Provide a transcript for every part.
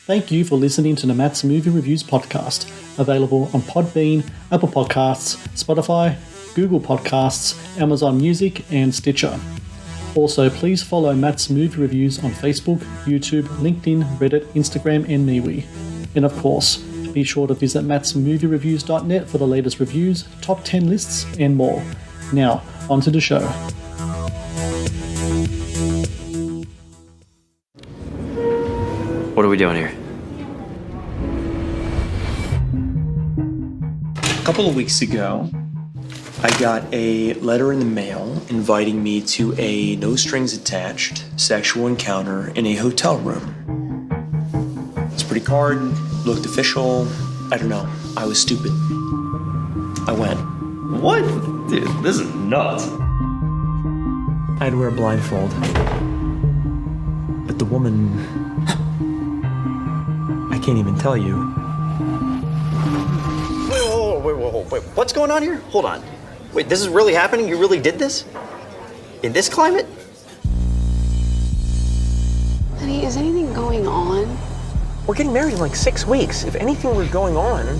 Thank you for listening to the Matt's Movie Reviews podcast, available on Podbean, Apple Podcasts, Spotify, Google Podcasts, Amazon Music, and Stitcher. Also, please follow Matt's Movie Reviews on Facebook, YouTube, LinkedIn, Reddit, Instagram, and MeWe. And of course, be sure to visit mattsmoviereviews.net for the latest reviews, top 10 lists, and more. Now, on to the show. What are we doing here? A couple of weeks ago, I got a letter in the mail inviting me to a no-strings-attached sexual encounter in a hotel room. It's a pretty card, looked official. I don't know. I was stupid. I went. What? Dude, this is nuts. I had to wear a blindfold. But the woman... I can't even tell you. Wait. What's going on here? Hold on. Wait, this is really happening? You really did this? In this climate? Honey, is anything going on? We're getting married in like 6 weeks. If anything were going on,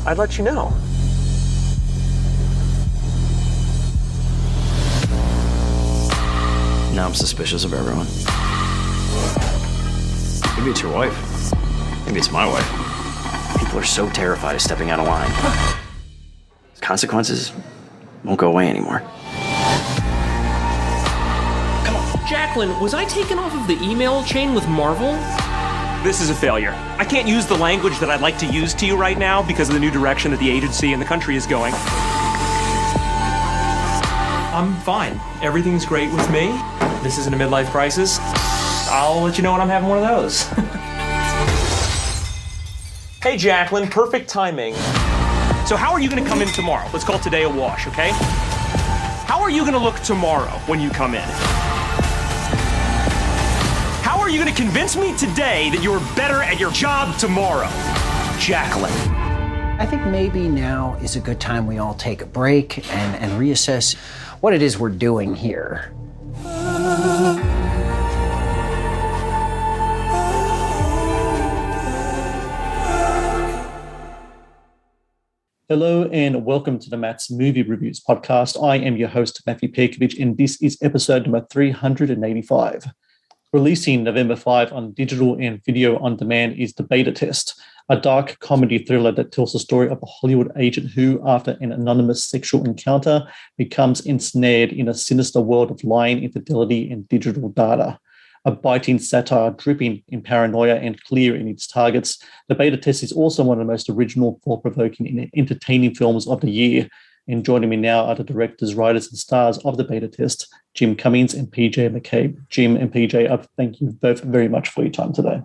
I'd let you know. Now I'm suspicious of everyone. Maybe it's your wife. Maybe it's my wife. People are so terrified of stepping out of line. Consequences won't go away anymore. Come on. Jacqueline, was I taken off of the email chain with Marvel? This is a failure. I can't use the language that I'd like to use to you right now because of the new direction that the agency and the country is going. I'm fine. Everything's great with me. This isn't a midlife crisis. I'll let you know when I'm having one of those. Hey, Jacqueline, perfect timing. So how are you going to come in tomorrow? Let's call today a wash, okay? How are you going to look tomorrow when you come in? How are you going to convince me today that you're better at your job tomorrow? Jacqueline. I think maybe now is a good time we all take a break and reassess what it is we're doing here. Hello and welcome to the Matt's Movie Reviews podcast. I am your host, Matthew Pejkovic, and this is episode number 385. Releasing November 5 on digital and video on demand is The Beta Test, a dark comedy thriller that tells the story of a Hollywood agent who, after an anonymous sexual encounter, becomes ensnared in a sinister world of lying, infidelity, and digital data. A biting satire dripping in paranoia and clear in its targets, The Beta Test is also one of the most original, thought-provoking, and entertaining films of the year. And joining me now are the directors, writers, and stars of The Beta Test, Jim Cummings and PJ McCabe. Jim and PJ, I thank you both very much for your time today.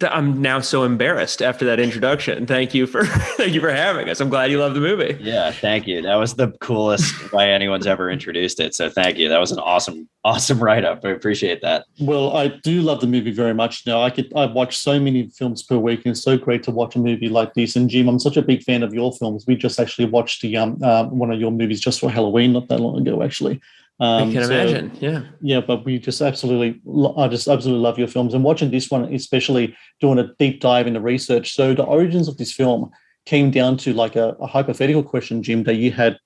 I'm now so embarrassed after that introduction. Thank you for having us. I'm glad you love the movie. Yeah, thank you. That was the coolest way anyone's ever introduced it. So thank you. That was an awesome write-up. I appreciate that. Well, I do love the movie very much. Now, I watch so many films per week, and it's so great to watch a movie like this. And Jim, I'm such a big fan of your films. We just actually watched the one of your movies just for Halloween not that long ago, actually. I can imagine, yeah. Yeah, but I just absolutely love your films. And watching this one, especially doing a deep dive into research. So the origins of this film came down to like a hypothetical question, Jim, that you had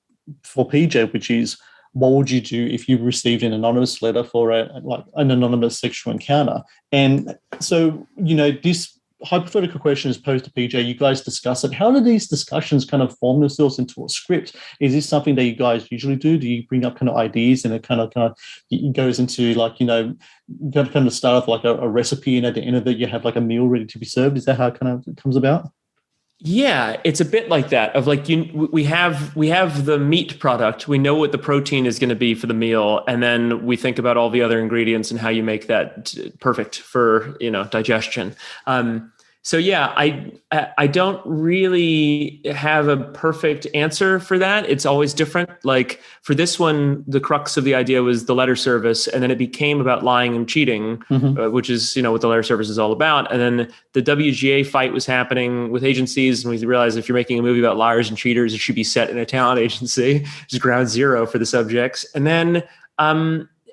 for PJ, which is, what would you do if you received an anonymous letter for an anonymous sexual encounter? And so, this hypothetical question is posed to PJ. You guys discuss it. How do these discussions kind of form themselves into a script? Is this something that you guys usually do? Do you bring up kind of ideas and it kind of it goes into kind of start off like a recipe, and at the end of it you have like a meal ready to be served? Is that how it kind of comes about? Yeah, it's a bit like that. Of like we have the meat product. We know what the protein is going to be for the meal, and then we think about all the other ingredients and how you make that perfect for digestion. So yeah, I don't really have a perfect answer for that. It's always different. Like for this one, the crux of the idea was the letter service, and then it became about lying and cheating, which is what the letter service is all about. And then the WGA fight was happening with agencies, and we realized if you're making a movie about liars and cheaters, it should be set in a talent agency, which is ground zero for the subjects. And then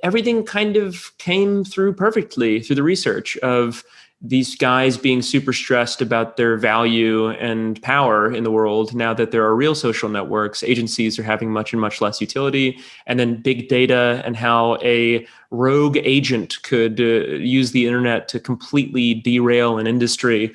everything kind of came through perfectly through the research of these guys being super stressed about their value and power in the world. Now that there are real social networks, agencies are having much and much less utility. And then big data and how a rogue agent could use the internet to completely derail an industry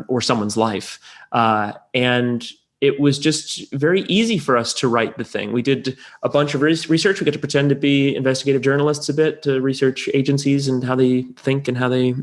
or someone's life. And it was just very easy for us to write the thing. We did a bunch of research. We got to pretend to be investigative journalists a bit to research agencies and how they think and how they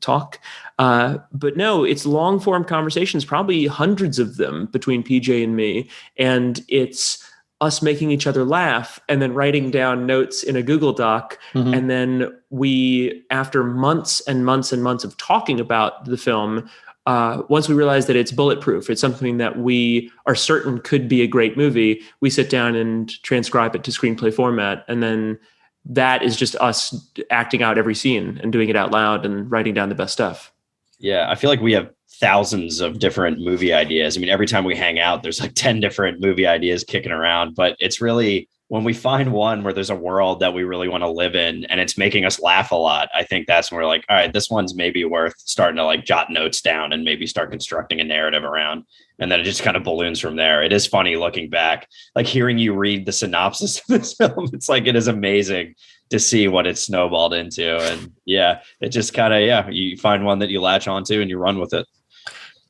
talk. But no, it's long form conversations, probably hundreds of them between PJ and me. And it's us making each other laugh and then writing down notes in a Google Doc. And then we, after months and months and months of talking about the film, once we realize that it's bulletproof, it's something that we are certain could be a great movie, we sit down and transcribe it to screenplay format. And then that is just us acting out every scene and doing it out loud and writing down the best stuff. Yeah, I feel like we have thousands of different movie ideas. I mean, every time we hang out, there's like 10 different movie ideas kicking around, but it's really when we find one where there's a world that we really want to live in and it's making us laugh a lot, I think that's when we're like, all right, this one's maybe worth starting to like jot notes down and maybe start constructing a narrative around. And then it just kind of balloons from there. It is funny looking back, like hearing you read the synopsis of this film. It's like, it is amazing to see what it snowballed into. And yeah, it just kind of, you find one that you latch onto and you run with it.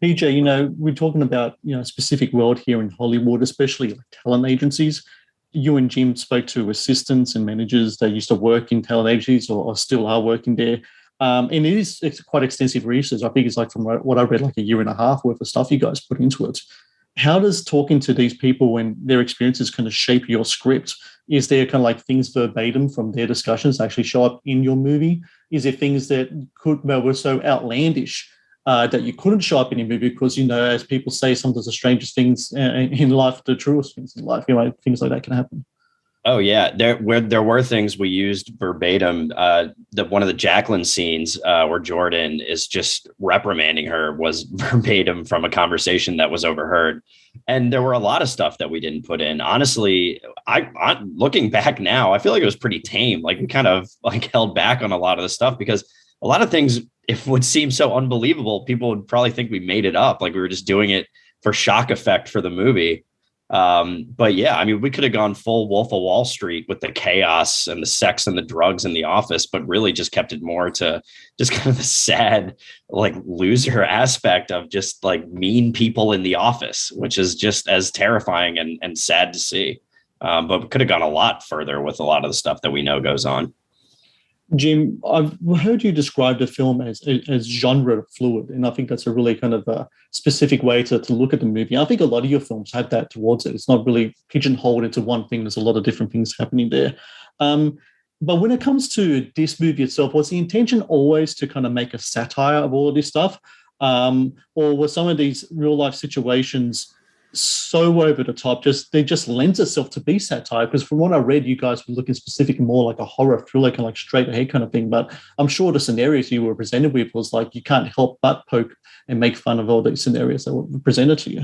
PJ, we're talking about, a specific world here in Hollywood, especially like talent agencies. You and Jim spoke to assistants and managers that used to work in talent agencies or still are working there. And it's quite extensive research. I think it's like from what I read, like a year and a half worth of stuff you guys put into it. How does talking to these people and their experiences kind of shape your script? Is there kind of like things verbatim from their discussions actually show up in your movie? Is there things that were so outlandish that you couldn't show up in a movie because, as people say, sometimes the strangest things in life, the truest things in life, things like that can happen. Oh yeah, there were things we used verbatim. One of the Jacqueline scenes where Jordan is just reprimanding her was verbatim from a conversation that was overheard, and there were a lot of stuff that we didn't put in. Honestly, I looking back now, I feel like it was pretty tame. Like we kind of like held back on a lot of the stuff because a lot of things, if would seem so unbelievable, people would probably think we made it up. Like we were just doing it for shock effect for the movie. But yeah, I mean, we could have gone full Wolf of Wall Street with the chaos and the sex and the drugs in the office, but really just kept it more to just kind of the sad, like loser aspect of just like mean people in the office, which is just as terrifying and sad to see. But we could have gone a lot further with a lot of the stuff that we know goes on. Jim, I've heard you describe the film as genre fluid, and I think that's a really kind of a specific way to look at the movie. I think a lot of your films have that towards it. It's not really pigeonholed into one thing. There's a lot of different things happening there. But when it comes to this movie itself, was the intention always to kind of make a satire of all of this stuff? Or were some of these real-life situations so over the top, they just lends itself to be satire? Because from what I read, you guys were looking specifically more like a horror thriller, kind of like straight ahead kind of thing. But I'm sure the scenarios you were presented with was like you can't help but poke and make fun of all these scenarios that were presented to you.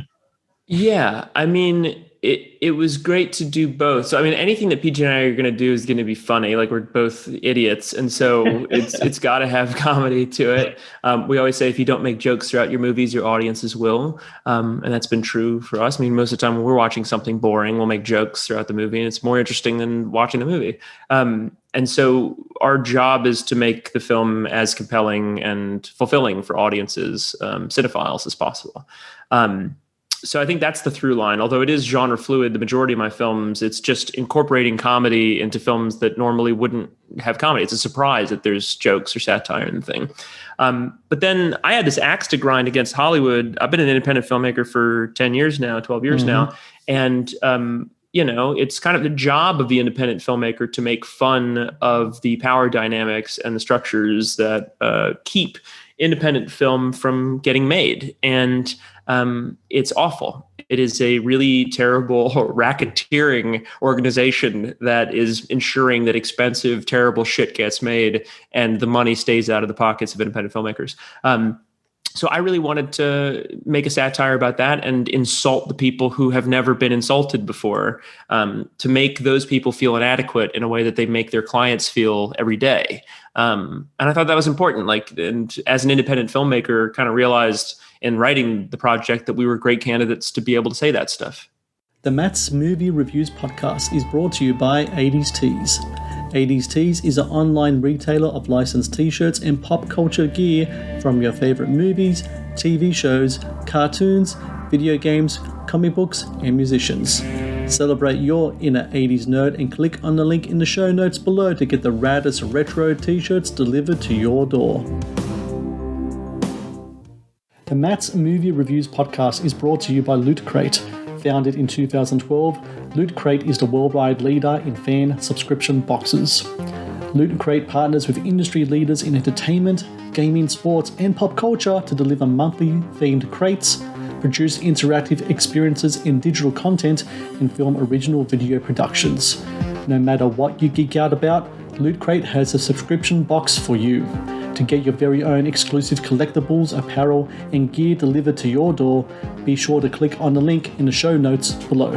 Yeah, I mean, it was great to do both. So I mean, anything that PJ and I are going to do is going to be funny. Like we're both idiots, and so it's got to have comedy to it. We always say if you don't make jokes throughout your movies, your audiences will, and that's been true for us. I mean, most of the time when we're watching something boring, we'll make jokes throughout the movie, and it's more interesting than watching the movie. And so our job is to make the film as compelling and fulfilling for audiences, cinephiles, as possible. So I think that's the through line. Although it is genre fluid, the majority of my films, it's just incorporating comedy into films that normally wouldn't have comedy. It's a surprise that there's jokes or satire in the thing. But then I had this axe to grind against Hollywood. I've been an independent filmmaker for 10 years now, 12 years now. And, it's kind of the job of the independent filmmaker to make fun of the power dynamics and the structures that keep independent film from getting made. And it's awful. It is a really terrible racketeering organization that is ensuring that expensive, terrible shit gets made and the money stays out of the pockets of independent filmmakers. So I really wanted to make a satire about that and insult the people who have never been insulted before, to make those people feel inadequate in a way that they make their clients feel every day. And I thought that was important. And as an independent filmmaker, kind of realized in writing the project that we were great candidates to be able to say that stuff. The Matt's Movie Reviews podcast is brought to you by 80s Tees. 80s Tees is an online retailer of licensed t-shirts and pop culture gear from your favorite movies, TV shows, cartoons, video games, comic books, and musicians. Celebrate your inner 80s nerd and click on the link in the show notes below to get the raddest retro t-shirts delivered to your door. The Matt's Movie Reviews podcast is brought to you by Loot Crate. Founded in 2012, Loot Crate is the worldwide leader in fan subscription boxes. Loot Crate partners with industry leaders in entertainment, gaming, sports, and pop culture to deliver monthly themed crates, produce interactive experiences in digital content, and film original video productions. No matter what you geek out about, Loot Crate has a subscription box for you. To get your very own exclusive collectibles, apparel, and gear delivered to your door, be sure to click on the link in the show notes below.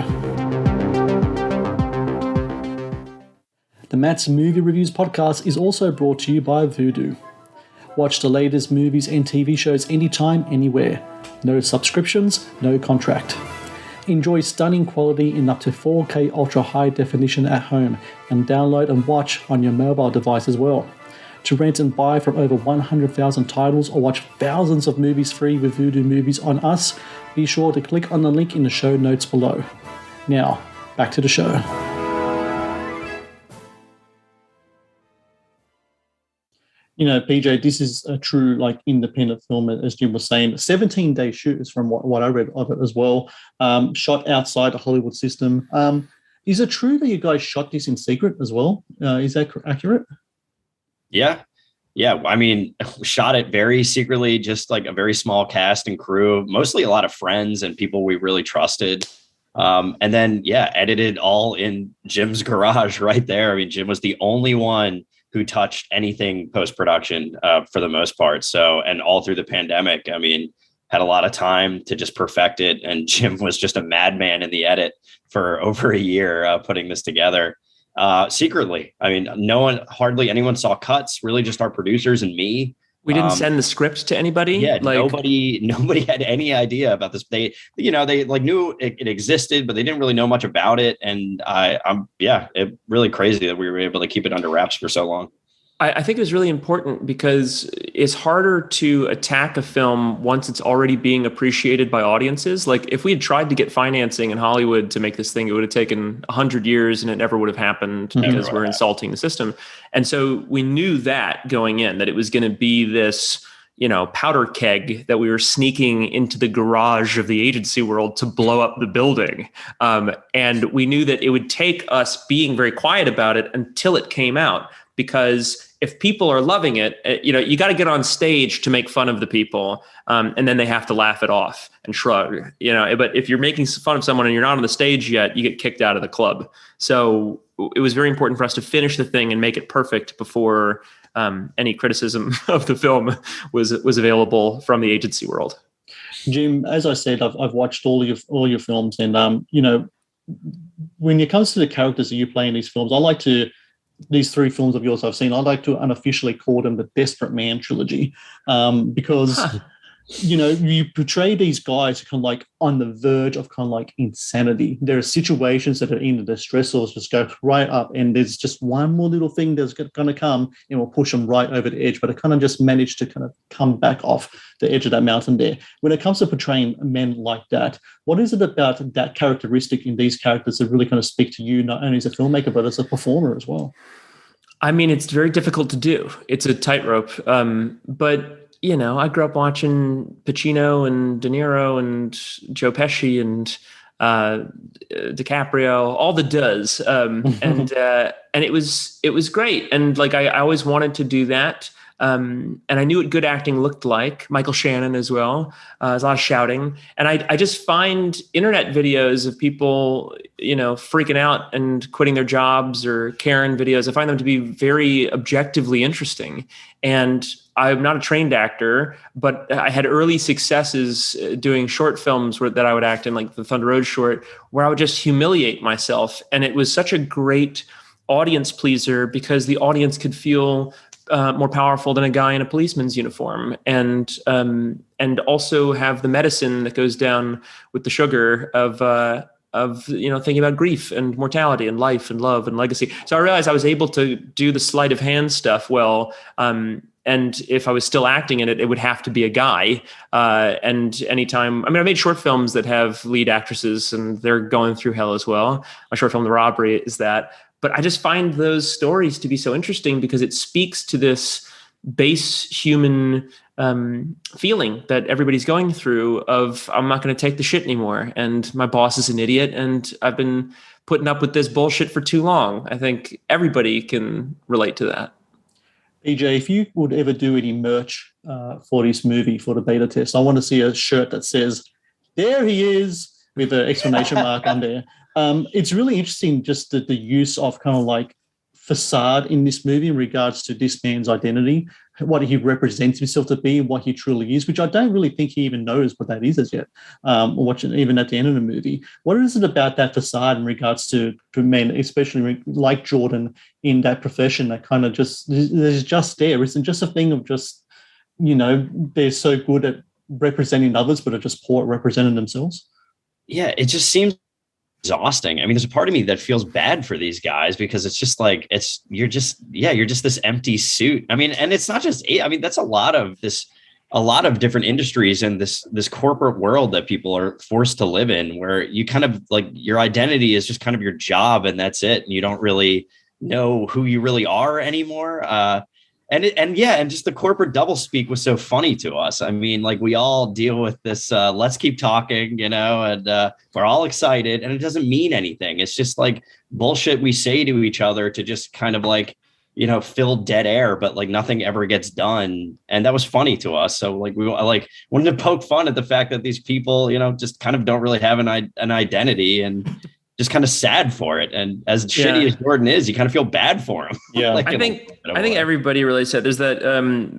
The Matt's Movie Reviews podcast is also brought to you by Vudu. Watch the latest movies and TV shows anytime, anywhere. No subscriptions, no contract. Enjoy stunning quality in up to 4K ultra high definition at home, and download and watch on your mobile device as well. To rent and buy from over 100,000 titles or watch thousands of movies free with Vudu Movies on us, be sure to click on the link in the show notes below. Now, back to the show. You know, PJ, this is a true independent film, as Jim was saying. 17-day shoot is from what I read of it as well. Shot outside the Hollywood system. Is it true that you guys shot this in secret as well? Is that accurate? Yeah. I mean, we shot it very secretly, just like a very small cast and crew, mostly a lot of friends and people we really trusted. And then, edited all in Jim's garage right there. I mean, Jim was the only one who touched anything post-production for the most part. So, and all through the pandemic, I mean, had a lot of time to just perfect it. And Jim was just a madman in the edit for over a year putting this together. Secretly. I mean, hardly anyone saw cuts, really just our producers and me. We didn't send the script to anybody. Yeah, nobody had any idea about this. They knew it existed, but they didn't really know much about it. And it really crazy that we were able to keep it under wraps for so long. I think it was really important because it's harder to attack a film once it's already being appreciated by audiences. Like if we had tried to get financing in Hollywood to make this thing, it would have taken 100 years and it never would have happened because we're insulting the system. And so we knew that going in, that it was going to be this, powder keg that we were sneaking into the garage of the agency world to blow up the building. And we knew that it would take us being very quiet about it until it came out. Because if people are loving it, you got to get on stage to make fun of the people, and then they have to laugh it off and shrug. But if you're making fun of someone and you're not on the stage yet, you get kicked out of the club. So it was very important for us to finish the thing and make it perfect before any criticism of the film was available from the agency world. Jim, as I said, I've watched all your films, and when it comes to the characters that you play in these films, these three films of yours I've seen, I like to unofficially call them the Desperate Man trilogy, because you portray these guys kind of on the verge of insanity. There are situations that are in the stress levels just go right up, and there's just one more little thing that's going to come and will push them right over the edge. But I kind of just managed to kind of come back off the edge of that mountain there. When it comes to portraying men like that, what is it about that characteristic in these characters that really kind of speak to you, not only as a filmmaker, but as a performer as well? I mean, it's very difficult to do. It's a tightrope. But I grew up watching Pacino and De Niro and Joe Pesci and DiCaprio, all the does. And it was great. And I always wanted to do that. And I knew what good acting looked like. Michael Shannon as well. There's a lot of shouting. And I just find internet videos of people, freaking out and quitting their jobs, or Karen videos. I find them to be very objectively interesting. And I'm not a trained actor, but I had early successes doing short films that I would act in, like the Thunder Road short, where I would just humiliate myself. And it was such a great audience pleaser because the audience could feel more powerful than a guy in a policeman's uniform, and also have the medicine that goes down with the sugar of thinking about grief and mortality and life and love and legacy. So I realized I was able to do the sleight of hand stuff well. And if I was still acting in it, it would have to be a guy. And anytime, I made short films that have lead actresses and they're going through hell as well. My short film, The Robbery, is that. But I just find those stories to be so interesting because it speaks to this base human feeling that everybody's going through of, I'm not going to take the shit anymore. And my boss is an idiot. And I've been putting up with this bullshit for too long. I think everybody can relate to that. PJ, if you would ever do any merch for this movie, for the beta test, I want to see a shirt that says, "There he is," with an exclamation mark on there. It's really interesting just the use of kind of like facade in this movie in regards to this man's identity, what he represents himself to be, what he truly is, which I don't really think he even knows what that is as yet, watching even at the end of the movie. What is it about that facade in regards to men, especially like Jordan in that profession, that kind of there's just there? Isn't just a thing of just, they're so good at representing others, but are just poor at representing themselves? Yeah, it just seems exhausting. There's a part of me that feels bad for these guys because it's just like, you're just this empty suit. And it's not just, that's a lot of different industries and this corporate world that people are forced to live in, where you kind of like your identity is just kind of your job and that's it. And you don't really know who you really are anymore. And just the corporate doublespeak was so funny to us. We all deal with this, let's keep talking, and we're all excited and it doesn't mean anything. It's just like bullshit we say to each other to just kind of like, fill dead air, but like nothing ever gets done. And that was funny to us. So like, we wanted to poke fun at the fact that these people, just kind of don't really have an identity and just kind of sad for it. And as shitty as Jordan is, you kind of feel bad for him. Yeah. I think everybody relates to that. There's that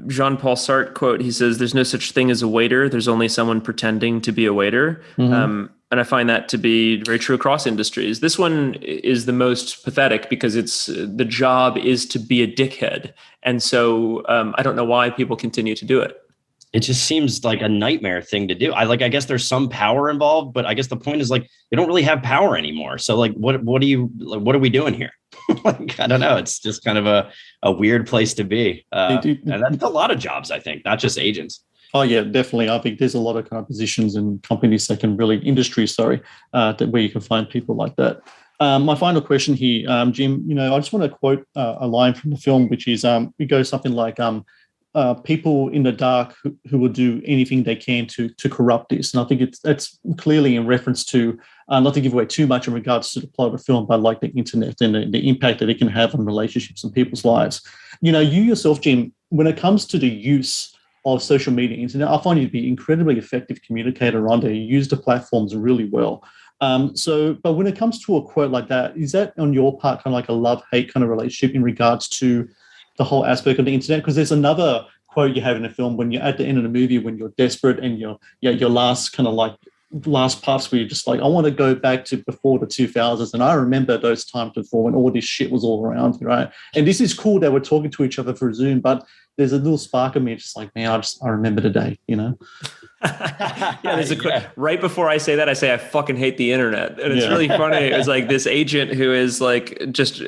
Jean-Paul Sartre quote. He says, "There's no such thing as a waiter. There's only someone pretending to be a waiter." Mm-hmm. And I find that to be very true across industries. This one is the most pathetic because the job is to be a dickhead. And so I don't know why people continue to do it. It just seems like a nightmare thing to do. I guess there's some power involved, but I guess the point is like, they don't really have power anymore. So like, what are we doing here? Like, I don't know. It's just kind of a weird place to be. And that's a lot of jobs, I think, not just agents. Oh yeah, definitely. I think there's a lot of kind of positions and companies that can really, where you can find people like that. My final question here, Jim, I just want to quote a line from the film, which is, it goes something like, people in the dark who will do anything they can to corrupt this. And I think that's clearly in reference to, not to give away too much in regards to the plot of the film, but like the internet and the impact that it can have on relationships and people's lives. You yourself, Jim, when it comes to the use of social media, internet, I find you to be an incredibly effective communicator on there. You use the platforms really well. But when it comes to a quote like that, is that on your part kind of like a love-hate kind of relationship in regards to the whole aspect of the internet? Because there's another quote you have in the film when you're at the end of the movie, when you're desperate and your last kind of like last parts where you're just like, I want to go back to before the 2000s. And I remember those times before when all this shit was all around you, right? And this is cool that we're talking to each other through Zoom, but there's a little spark of me just like, man, I remember the day, There's a right before I say that, I say I fucking hate the internet. And it's really funny. It's like this agent who is like just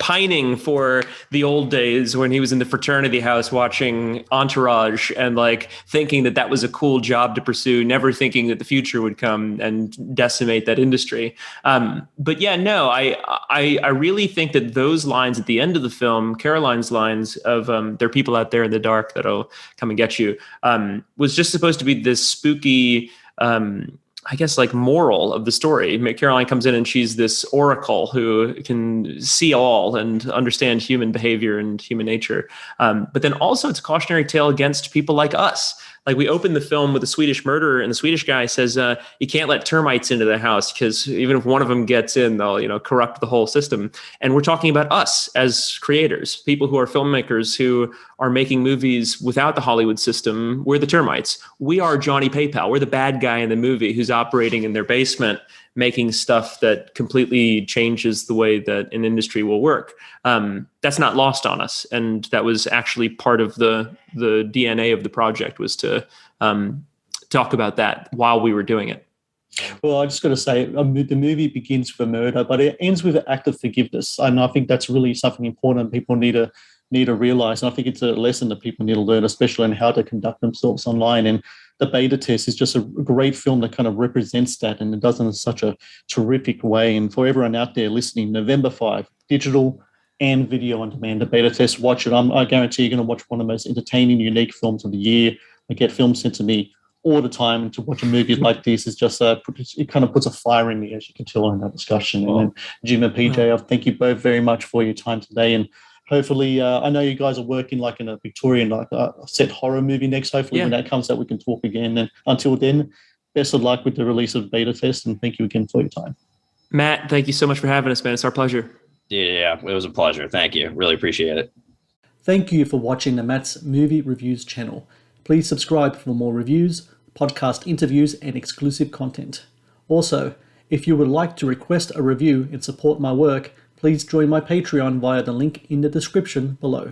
pining for the old days when he was in the fraternity house watching Entourage and like thinking that was a cool job to pursue, never thinking that the future would come and decimate that industry. But yeah, no, I really think that those lines at the end of the film, Caroline's lines of there are people out there in the dark that'll come and get you, was just supposed to be this spooky I guess, like moral of the story. Caroline comes in and she's this oracle who can see all and understand human behavior and human nature. But then also it's a cautionary tale against people like us. Like we open the film with a Swedish murderer, and the Swedish guy says, you can't let termites into the house because even if one of them gets in, they'll, corrupt the whole system. And we're talking about us as creators, people who are filmmakers who are making movies without the Hollywood system. We're the termites. We are Johnny PayPal. We're the bad guy in the movie who's operating in their basement, making stuff that completely changes the way that an industry will work. That's not lost on us. And that was actually part of the DNA of the project, was to talk about that while we were doing it. Well, I just got to say, the movie begins with a murder, but it ends with an act of forgiveness. And I think that's really something important people need to realize. And I think it's a lesson that people need to learn, especially in how to conduct themselves online. And the Beta Test is just a great film that kind of represents that, and it does it in such a terrific way. And for everyone out there listening, November 5, digital and video on demand, the Beta Test, watch it. I guarantee you're going to watch one of the most entertaining, unique films of the year. I get films sent to me all the time, and to watch a movie like this is just it kind of puts a fire in me, as you can tell in that discussion. And then Jim and PJ, I thank you both very much for your time today, and hopefully, I know you guys are working like in a Victorian set horror movie next. Hopefully, when that comes out, we can talk again. And until then, best of luck with the release of Beta Test, and thank you again for your time. Matt, thank you so much for having us, man. It's our pleasure. Yeah, it was a pleasure. Thank you. Really appreciate it. Thank you for watching the Matt's Movie Reviews channel. Please subscribe for more reviews, podcast interviews, and exclusive content. Also, if you would like to request a review and support my work, please join my Patreon via the link in the description below.